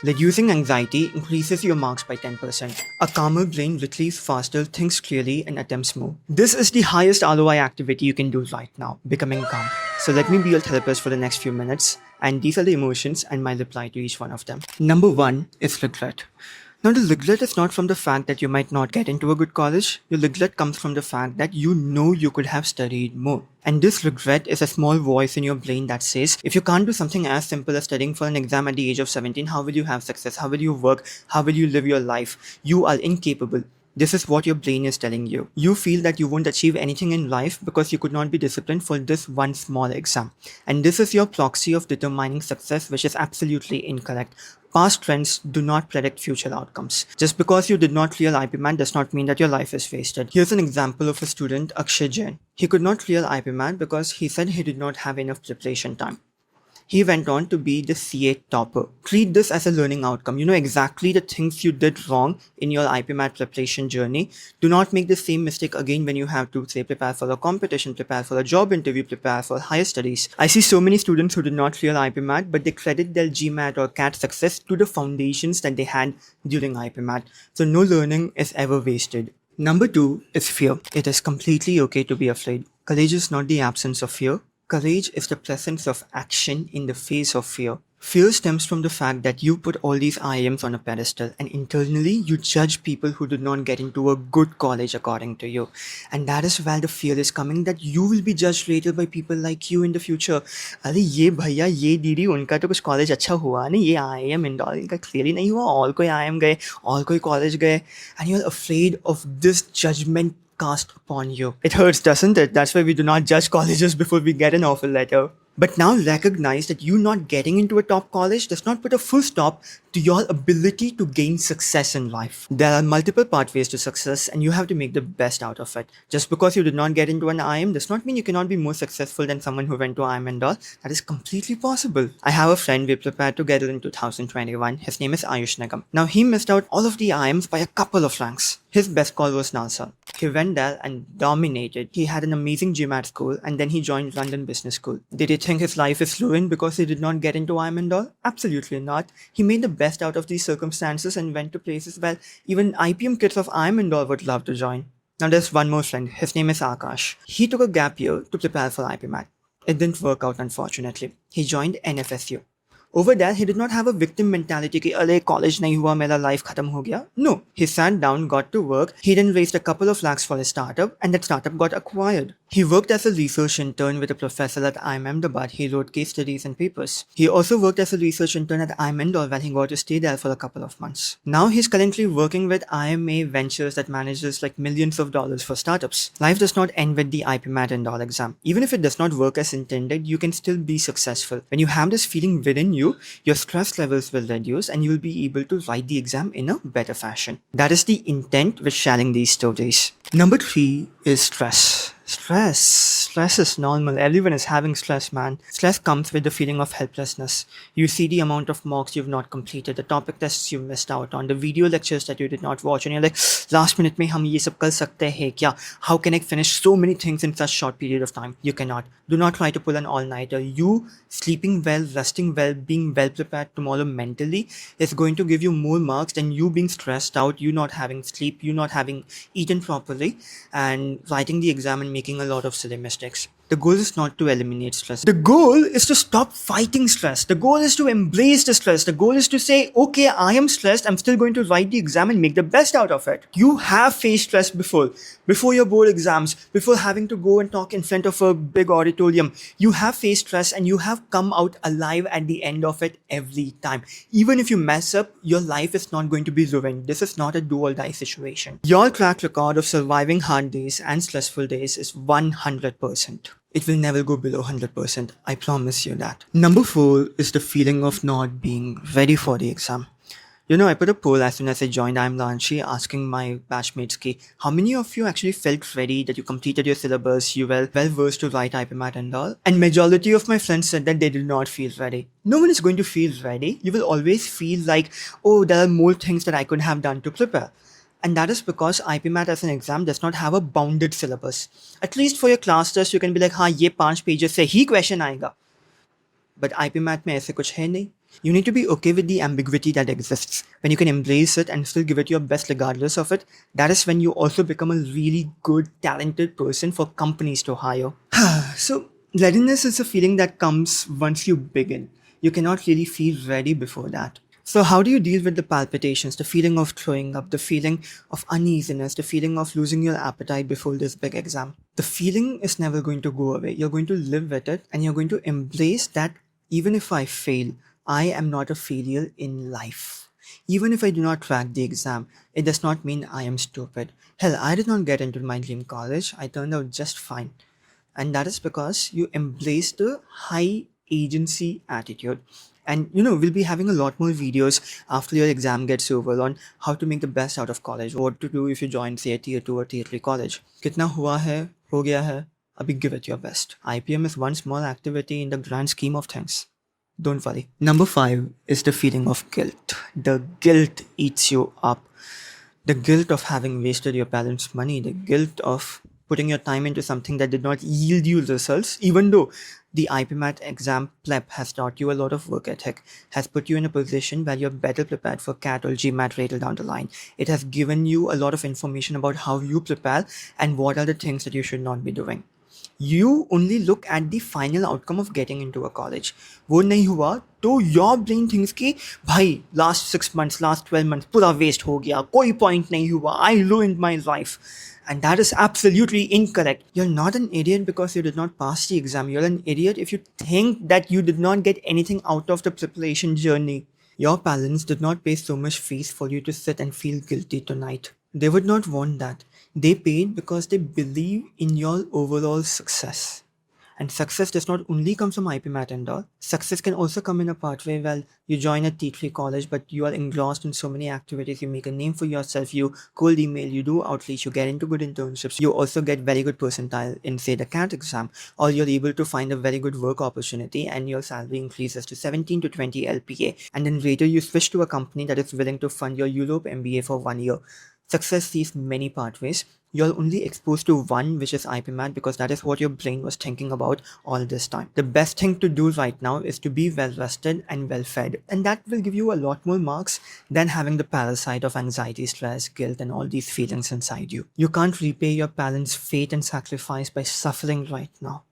Reducing anxiety increases your marks by 10%. A calmer brain retrieves faster, thinks clearly, and attempts more. This is the highest ROI activity you can do right now, becoming calm. So let me be your therapist for the next few minutes, and these are the emotions and my reply to each one of them. Number one is regret. Now, the regret is not from the fact that you might not get into a good college. Your regret comes from the fact that you know you could have studied more. And this regret is a small voice in your brain that says, if you can't do something as simple as studying for an exam at the age of 17, how will you have success? How will you work? How will you live your life? You are incapable. This is what your brain is telling you. You feel that you won't achieve anything in life because you could not be disciplined for this one small exam. And this is your proxy of determining success, which is absolutely incorrect. Past trends do not predict future outcomes. Just because you did not clear IPMAT does not mean that your life is wasted. Here's an example of a student, Akshay Jain. He could not clear IPMAT because he said he did not have enough preparation time. He went on to be the CA topper. Treat this as a learning outcome. You know exactly the things you did wrong in your IPMAT preparation journey. Do not make the same mistake again when you have to, say, prepare for a competition, prepare for a job interview, prepare for higher studies. I see so many students who did not clear IPMAT, but they credit their GMAT or CAT success to the foundations that they had during IPMAT. So no learning is ever wasted. Number two is fear. It is completely okay to be afraid. Courage is not the absence of fear. Courage is the presence of action in the face of fear. Fear stems from the fact that you put all these IIMs on a pedestal and internally you judge people who did not get into a good college according to you. And that is where the fear is coming, that you will be judged later by people like you in the future. अरे ये भैया ये दीदी उनका तो कुछ college अच्छा हुआ नहीं, ये IIM इंदौर इनका क्लियरली नहीं हुआ, और कोई IIM गए और कोई कॉलेज गए, and you're afraid of this judgment cast upon you. It hurts, doesn't it? That's why we do not judge colleges before we get an offer letter. But now recognize that you not getting into a top college does not put a full stop to your ability to gain success in life. There are multiple pathways to success and you have to make the best out of it. Just because you did not get into an IIM does not mean you cannot be more successful than someone who went to IIM and all. That is completely possible. I have a friend we prepared together in 2021. His name is Ayush Nagam. Now he missed out all of the IIMs by a couple of ranks. His best call was NASA. He went there and dominated. He had an amazing GMAT score and then he joined London Business School. Did he think his life is ruined because he did not get into IIM and all? Absolutely not. He made the best out of these circumstances and went to places where even IPM kids of IIM and all would love to join. Now there's one more friend. His name is Akash. He took a gap year to prepare for IPMAT. It didn't work out, unfortunately. He joined NFSU. Over there, he did not have a victim mentality कि अरे college नहीं हुआ मेरा life खत्म हो गया. No, he sat down, got to work. He then raised a couple of lakhs for his startup, and that startup got acquired. He worked as a research intern with a professor at IIM Ahmedabad. He wrote case studies and papers. He also worked as a research intern at IIM Indore, where he got to stay there for a couple of months. Now he's currently working with IMA Ventures that manages like millions of dollars for startups. Life does not end with the IPMAT and all exam. Even if it does not work as intended, you can still be successful. When you have this feeling within you, your stress levels will reduce and you will be able to write the exam in a better fashion. That is the intent with sharing these stories. Number 3 is stress. Stress is normal. Everyone is having stress, man. Stress comes with the feeling of helplessness. You see the amount of mocks you've not completed, the topic tests you missed out on, the video lectures that you did not watch, and you're like, last minute mein hum ye sab kar sakte hain kya? How can I finish so many things in such short period of time? You cannot. Do not try to pull an all-nighter. You sleeping well, resting well, being well prepared tomorrow mentally is going to give you more marks than you being stressed out, you not having sleep, you not having eaten properly, and writing the exam and making a lot of silly mistakes. The goal is not to eliminate stress. The goal is to stop fighting stress. The goal is to embrace the stress. The goal is to say, okay, I am stressed. I'm still going to write the exam and make the best out of it. You have faced stress before your board exams, before having to go and talk in front of a big auditorium. You have faced stress and you have come out alive at the end of it every time. Even if you mess up, your life is not going to be ruined. This is not a do or die situation. Your track record of surviving hard days and stressful days is 100%. It will never go below 100%. I promise you that. Number 4 is the feeling of not being ready for the exam. You know, I put a poll as soon as I joined IIM Ranchi asking my batchmates ki, how many of you actually felt ready, that you completed your syllabus, you were well versed to write IPMAT and all? And majority of my friends said that they did not feel ready. No one is going to feel ready. You will always feel like, oh, there are more things that I could have done to prepare. And that is because IPMAT as an exam does not have a bounded syllabus. At least for your class test, you can be like, हाँ ये 5 pages से ही question आएगा. But IPMAT में ऐसे कुछ है नहीं. You need to be okay with the ambiguity that exists. When you can embrace it and still give it your best regardless of it, that is when you also become a really good, talented person for companies to hire. So, readiness is a feeling that comes once you begin. You cannot really feel ready before that. So, how do you deal with the palpitations, the feeling of throwing up, the feeling of uneasiness, the feeling of losing your appetite before this big exam? The feeling is never going to go away. You're going to live with it and you're going to embrace that even if I fail, I am not a failure in life. Even if I do not crack the exam, it does not mean I am stupid. Hell, I did not get into my dream college. I turned out just fine. And that is because you embrace the high agency attitude. And we'll be having a lot more videos after your exam gets over on how to make the best out of college, what to do if you join, say, a tier 2 or tier 3 college. Kitna hua hai, ho gaya hai, abhi give it your best. IPM is one small activity in the grand scheme of things. Don't worry. Number 5 is the feeling of guilt. The guilt eats you up. The guilt of having wasted your parents' money, the guilt of putting your time into something that did not yield you results, even though the IPMAT exam prep has taught you a lot of work ethic, has put you in a position where you're better prepared for CAT or GMAT later down the line. It has given you a lot of information about how you prepare and what are the things that you should not be doing. You only look at the final outcome of getting into a college. वो नहीं हुआ तो your brain thinks कि भाई last 6 months, last 12 months पूरा waste हो गया, कोई point नहीं हुआ, I ruined my life. And that is absolutely incorrect. You're not an idiot because you did not pass the exam. You're an idiot if you think that you did not get anything out of the preparation journey. Your parents did not pay so much fees for you to sit and feel guilty tonight. They would not want that. They paid because they believe in your overall success. And success does not only come from IPMAT and all. Success can also come in a pathway where you join a T3 college, but you are engrossed in so many activities. You make a name for yourself, you cold email, you do outreach, you get into good internships. You also get very good percentile in, say, the CAT exam, or you're able to find a very good work opportunity and your salary increases to 17 to 20 LPA. And then later you switch to a company that is willing to fund your Europe MBA for 1 year. Success sees many pathways. You're only exposed to one, which is IPMAT, because that is what your brain was thinking about all this time. The best thing to do right now is to be well rested and well fed, and that will give you a lot more marks than having the parasite of anxiety, stress, guilt, and all these feelings inside you. You can't repay your parents' faith and sacrifice by suffering right now.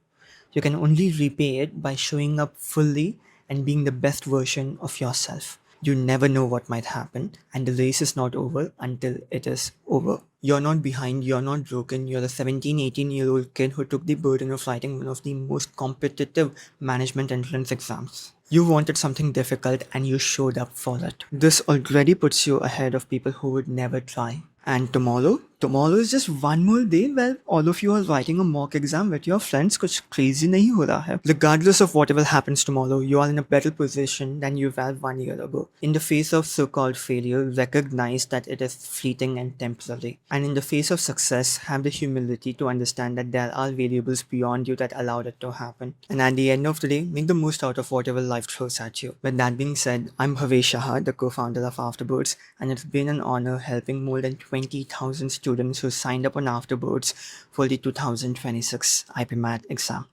You can only repay it by showing up fully and being the best version of yourself. You never know what might happen, and the race is not over until it is over. You're not behind, you're not broken, you're a 17, 18-year-old kid who took the burden of writing one of the most competitive management entrance exams. You wanted something difficult and you showed up for it. This already puts you ahead of people who would never try. And tomorrow? Tomorrow is just one more day where all of you are writing a mock exam with your friends. कुछ crazy नहीं हो रहा है. Regardless of whatever happens tomorrow, you are in a better position than you were 1 year ago. In the face of so-called failure, recognize that it is fleeting and temporary. And in the face of success, have the humility to understand that there are variables beyond you that allowed it to happen. And at the end of the day, make the most out of whatever life throws at you. With that being said, I'm Bhavesh, the co-founder of AfterBoards, and it's been an honor helping more than 20,000 students who signed up on AfterBoards for the 2026 IPMAT exam.